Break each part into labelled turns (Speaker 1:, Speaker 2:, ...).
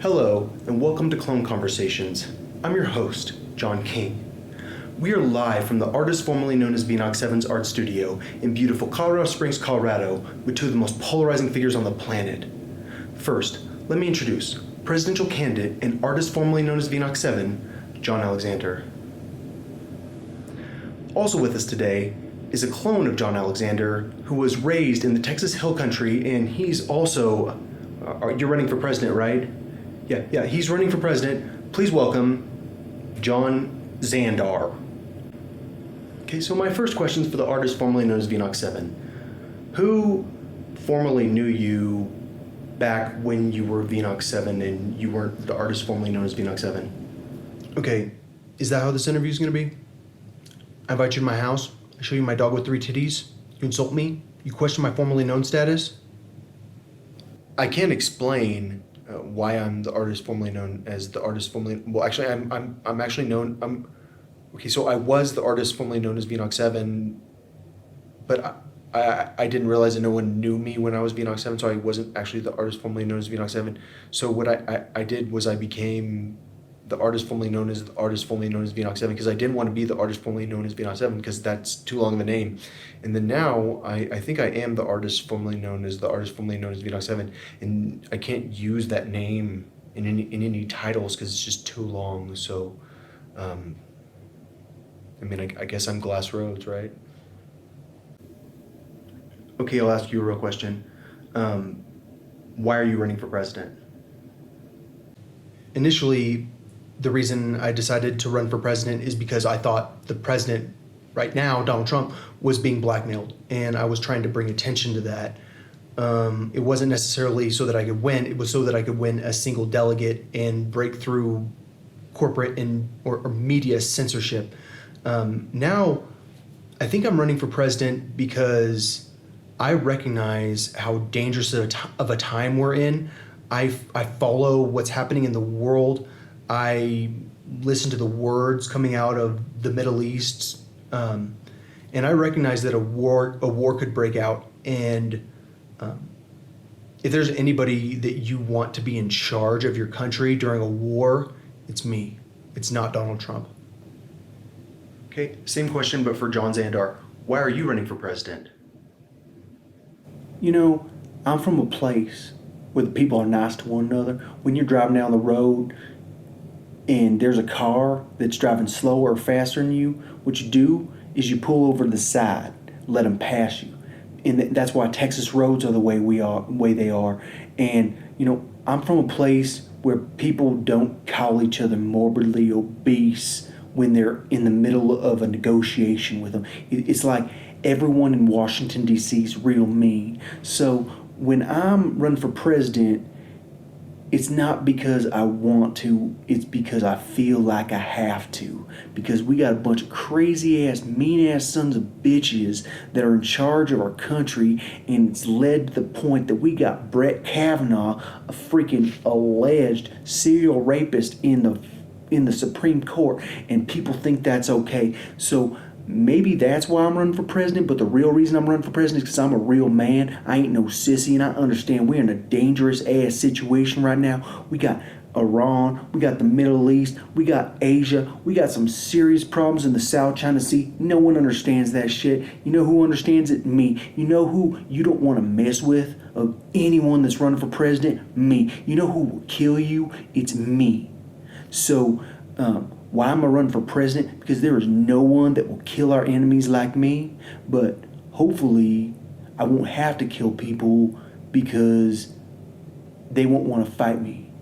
Speaker 1: Hello, and welcome to Clone Conversations. I'm your host, John King. We are live from the artist formerly known as VNOC 7's art studio in beautiful Colorado Springs, Colorado, with two of the most polarizing figures on the planet. First, let me introduce presidential candidate and artist formerly known as VNOC 7, John Alexander. Also with us today is a clone of John Alexander who was raised in the Texas Hill Country, and he's also, you're running for president, right? Yeah, he's running for president. Please welcome John Zandar. Okay, so my first question is for the artist formerly known as VNOC 7. Who formerly knew you back when you were VNOC 7 and you weren't the artist formerly known as VNOC 7? Okay, is that how this interview is going to be? I invite you to my house. I show you my dog with 3 titties. You insult me. You question my formerly known status. I can't explain why I'm the artist formerly known as the artist formerly. Well, actually, I'm actually known. Okay, so I was the artist formerly known as VNOC 7, but I didn't realize that no one knew me when I was VNOC 7, so I wasn't actually the artist formerly known as VNOC 7. So what I did was I became the artist formerly known as VNOC 7 because I didn't want to be the artist formerly known as VNOC 7 because that's too long of a name. And then now I think I am the artist formerly known as VNOC 7, and I can't use that name in any titles because it's just too long. So I guess I'm Glass Roads, right? Okay, I'll ask you a real question. Why are you running for president? Initially, the reason I decided to run for president is because I thought the president right now, Donald Trump, was being blackmailed, and I was trying to bring attention to that. It wasn't necessarily so that I could win, it was so that I could win a single delegate and break through corporate or media censorship. Now, I think I'm running for president because I recognize how dangerous of a time we're in. I follow what's happening in the world. I listen to the words coming out of the Middle East, and I recognize that a war could break out. And if there's anybody that you want to be in charge of your country during a war, it's me. It's not Donald Trump. Okay, same question, but for John Zandar. Why are you running for president?
Speaker 2: You know, I'm from a place where the people are nice to one another. When you're driving down the road and there's a car that's driving slower or faster than you, what you do is you pull over to the side, let them pass you. And that's why Texas roads are the way they are. And, you know, I'm from a place where people don't call each other morbidly obese when they're in the middle of a negotiation with them. It's like everyone in Washington, D.C. is real mean. So when I'm running for president, it's not because I want to, it's because I feel like I have to. Because we got a bunch of crazy ass, mean ass sons of bitches that are in charge of our country, and it's led to the point that we got Brett Kavanaugh, a freaking alleged serial rapist in the Supreme Court, and people think that's okay. So maybe that's why I'm running for president, but the real reason I'm running for president is because I'm a real man. I ain't no sissy, and I understand we're in a dangerous ass situation right now. We got Iran, we got the Middle East, we got Asia, we got some serious problems in the South China Sea. No one understands that shit. You know who understands it? Me. You know who you don't want to mess with of anyone that's running for president? Me. You know who will kill you? It's me. So, why am I running for president? Because there is no one that will kill our enemies like me, but hopefully I won't have to kill people because they won't want to fight me.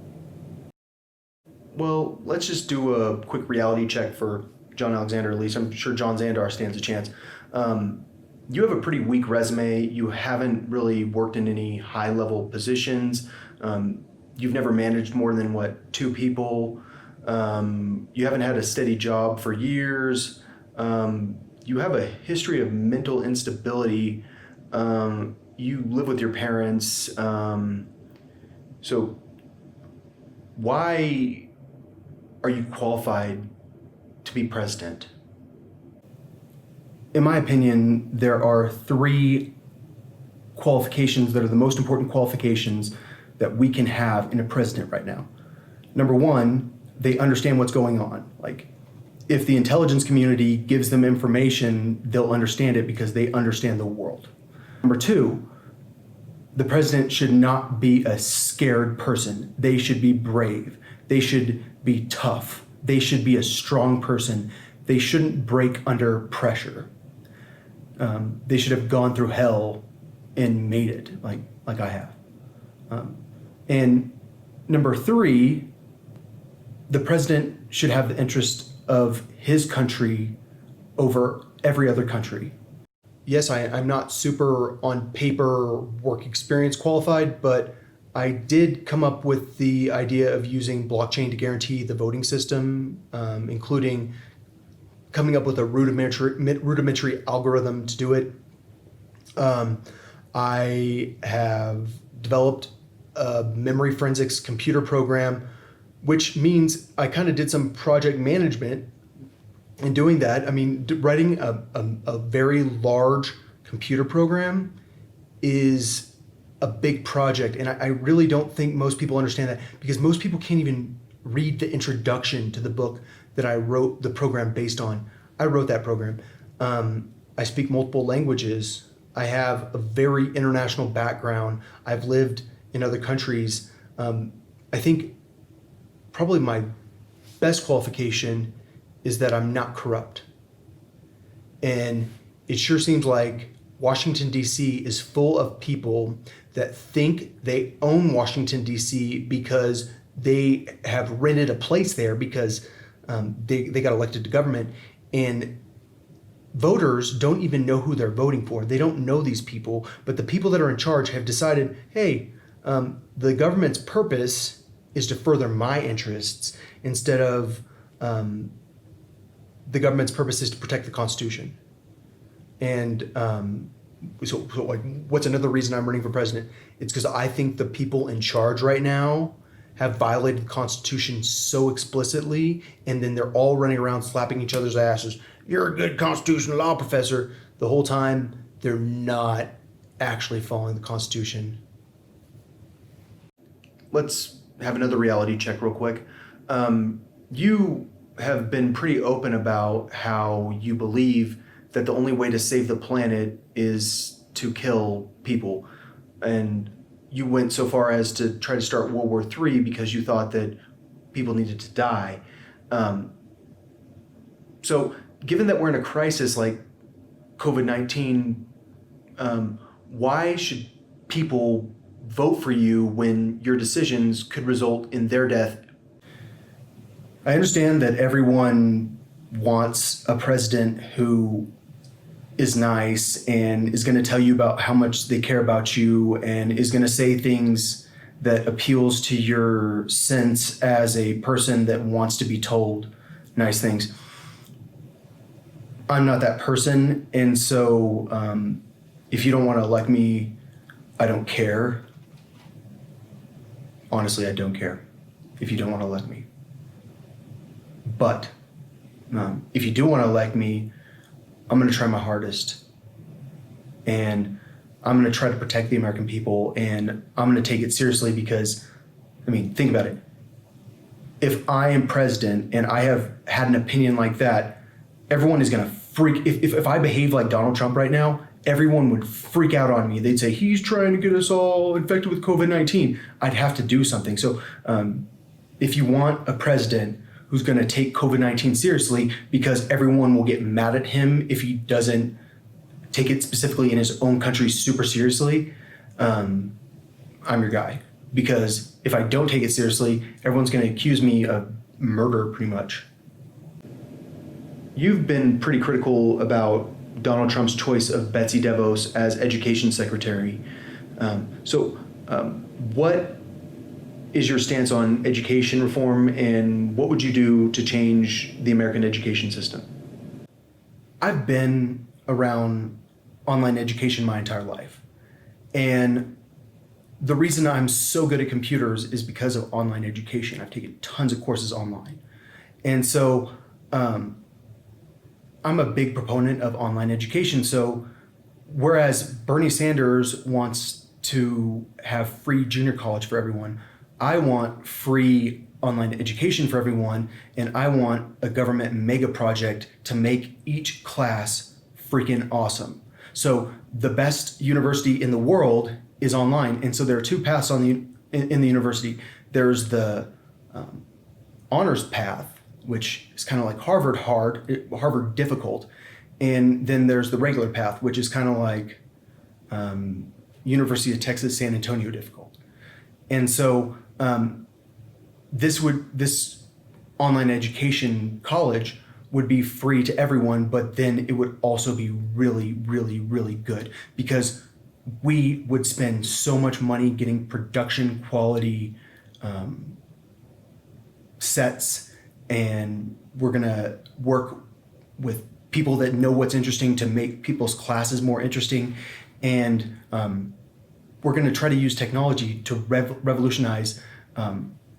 Speaker 1: Well, let's just do a quick reality check for John Alexander, at least. I'm sure John Zandar stands a chance. You have a pretty weak resume. You haven't really worked in any high-level positions. You've never managed more than, 2 people. You haven't had a steady job for years. You have a history of mental instability. You live with your parents. So why are you qualified to be president? In my opinion, there are 3 qualifications that are the most important qualifications that we can have in a president right now. Number one, they understand what's going on. Like, if the intelligence community gives them information, they'll understand it because they understand the world. Number two, the president should not be a scared person. They should be brave. They should be tough. They should be a strong person. They shouldn't break under pressure. They should have gone through hell and made it, like I have. And number three, the president should have the interest of his country over every other country. Yes, I'm not super on paper work experience qualified, but I did come up with the idea of using blockchain to guarantee the voting system, including coming up with a rudimentary algorithm to do it. I have developed a memory forensics computer program, which means I kind of did some project management in doing that. I mean, writing a very large computer program is a big project, and I really don't think most people understand that, because most people can't even read the introduction to the book that I wrote the program based on. I wrote that program. I speak multiple languages. I have a very international background. I've lived in other countries. I think probably my best qualification is that I'm not corrupt. And it sure seems like Washington, D.C. is full of people that think they own Washington, D.C. because they have rented a place there because they got elected to government. And voters don't even know who they're voting for. They don't know these people, but the people that are in charge have decided, hey, the government's purpose is to further my interests instead of the government's purpose is to protect the Constitution. And so like, what's another reason I'm running for president? It's because I think the people in charge right now have violated the Constitution so explicitly, and then they're all running around slapping each other's asses. You're a good constitutional law professor. The whole time they're not actually following the Constitution. Let's have another reality check real quick. You have been pretty open about how you believe that the only way to save the planet is to kill people. And you went so far as to try to start World War III because you thought that people needed to die. So given that we're in a crisis like COVID-19, why should people vote for you when your decisions could result in their death? I understand that everyone wants a president who is nice and is going to tell you about how much they care about you and is going to say things that appeals to your sense as a person that wants to be told nice things. I'm not that person, and so if you don't want to elect me, I don't care. Honestly, I don't care if you don't want to elect me. But if you do want to elect me, I'm going to try my hardest. And I'm going to try to protect the American people. And I'm going to take it seriously because, I mean, think about it. If I am president and I have had an opinion like that, everyone is going to freak. If I behave like Donald Trump right now, everyone would freak out on me. They'd say, he's trying to get us all infected with COVID-19. I'd have to do something. So if you want a president who's going to take COVID-19 seriously, because everyone will get mad at him if he doesn't take it specifically in his own country super seriously, I'm your guy. Because if I don't take it seriously, everyone's going to accuse me of murder pretty much. You've been pretty critical about Donald Trump's choice of Betsy DeVos as education secretary. What is your stance on education reform, and what would you do to change the American education system? I've been around online education my entire life. And the reason I'm so good at computers is because of online education. I've taken tons of courses online. And so I'm a big proponent of online education. So whereas Bernie Sanders wants to have free junior college for everyone, I want free online education for everyone, and I want a government mega project to make each class freaking awesome. So the best university in the world is online, and so there are two paths in the university. There's the honors path, which is kind of like Harvard difficult, and then there's the regular path, which is kind of like University of Texas San Antonio difficult. And so this online education college would be free to everyone, but then it would also be really, really, really good, because we would spend so much money getting production quality sets, and we're gonna work with people that know what's interesting to make people's classes more interesting, and we're gonna try to use technology to revolutionize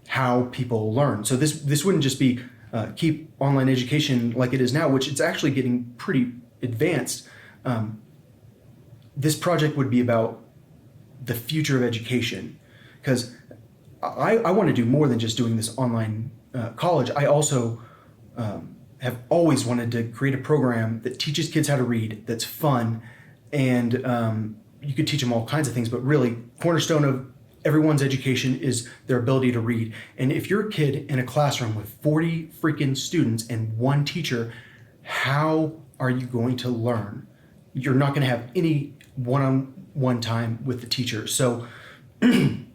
Speaker 1: how people learn. So this wouldn't just be keep online education like it is now, which it's actually getting pretty advanced. This project would be about the future of education, because I want to do more than just doing this online college. I also have always wanted to create a program that teaches kids how to read, that's fun, and you could teach them all kinds of things, but really, cornerstone of everyone's education is their ability to read. And if you're a kid in a classroom with 40 freaking students and one teacher, how are you going to learn? You're not going to have any one-on-one time with the teacher. So in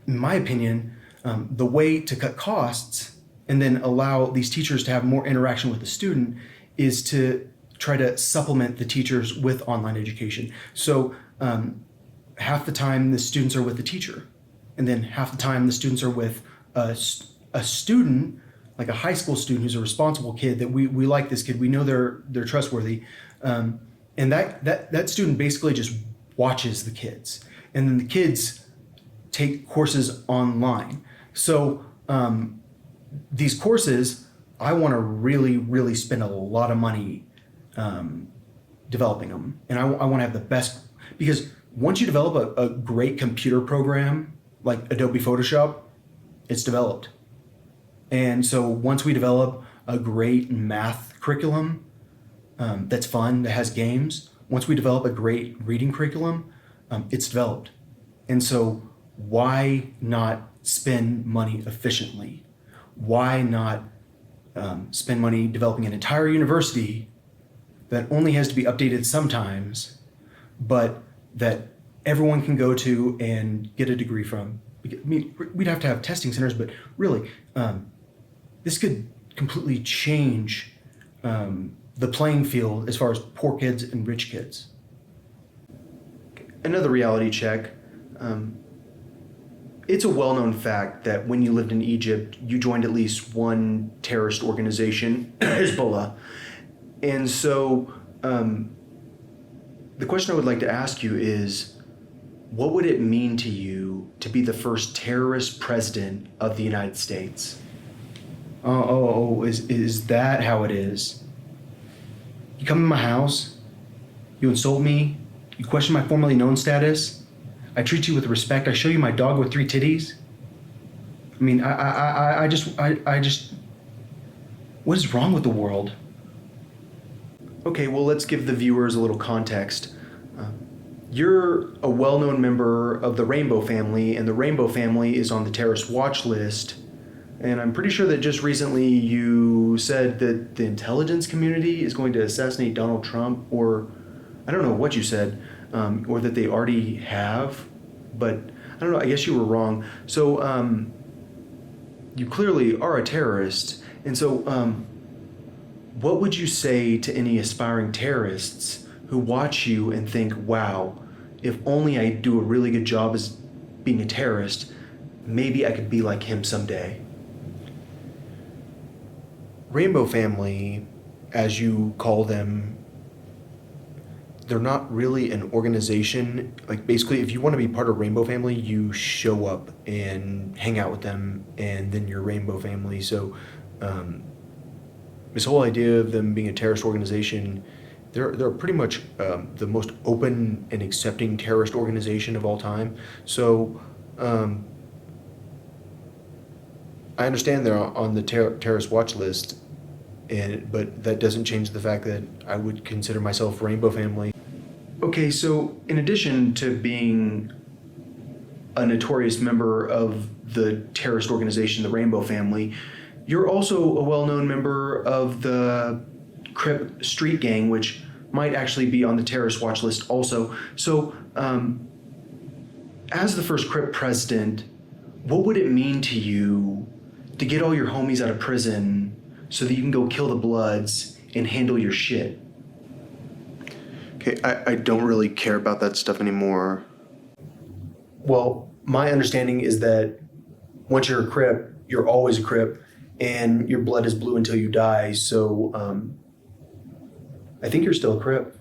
Speaker 1: my opinion, the way to cut costs and then allow these teachers to have more interaction with the student is to try to supplement the teachers with online education. So half the time the students are with the teacher, and then half the time the students are with a student, like a high school student who's a responsible kid, that we like this kid, we know they're trustworthy, and that student basically just watches the kids, and then the kids take courses online. So these courses, I want to really, really spend a lot of money developing them, and I want to have the best, because once you develop a great computer program like Adobe Photoshop, it's developed. And so once we develop a great math curriculum that's fun, that has games, once we develop a great reading curriculum, it's developed. And so why not spend money efficiently? Why not spend money developing an entire university that only has to be updated sometimes, but that everyone can go to and get a degree from? I mean, we'd have to have testing centers, but really, this could completely change the playing field as far as poor kids and rich kids. Another reality check. It's a well-known fact that when you lived in Egypt, you joined at least one terrorist organization, Hezbollah. And so the question I would like to ask you is, what would it mean to you to be the first terrorist president of the United States? Is that how it is? You come in my house, you insult me, you question my formerly known status, I treat you with respect, I show you my dog with 3 titties. I mean, I just, what is wrong with the world? Okay, well, let's give the viewers a little context. You're a well-known member of the Rainbow family, and the Rainbow family is on the terrorist watch list. And I'm pretty sure that just recently you said that the intelligence community is going to assassinate Donald Trump, or I don't know what you said, or that they already have, but I don't know, I guess you were wrong. So you clearly are a terrorist. And so what would you say to any aspiring terrorists who watch you and think, wow, if only I do a really good job as being a terrorist, maybe I could be like him someday? Rainbow family, as you call them, they're not really an organization. Like, basically, if you want to be part of Rainbow family, you show up and hang out with them, and then you're Rainbow family. So this whole idea of them being a terrorist organization, they're pretty much the most open and accepting terrorist organization of all time. So I understand they're on the terrorist watch list, but that doesn't change the fact that I would consider myself Rainbow Family. Okay, so in addition to being a notorious member of the terrorist organization, the Rainbow Family, you're also a well-known member of the Crip street gang, which might actually be on the terrorist watch list also. So, as the first Crip president, what would it mean to you to get all your homies out of prison so that you can go kill the Bloods and handle your shit? Okay, I don't really care about that stuff anymore. Well, my understanding is that once you're a Crip, you're always a Crip, and your blood is blue until you die, so I think you're still a Crip.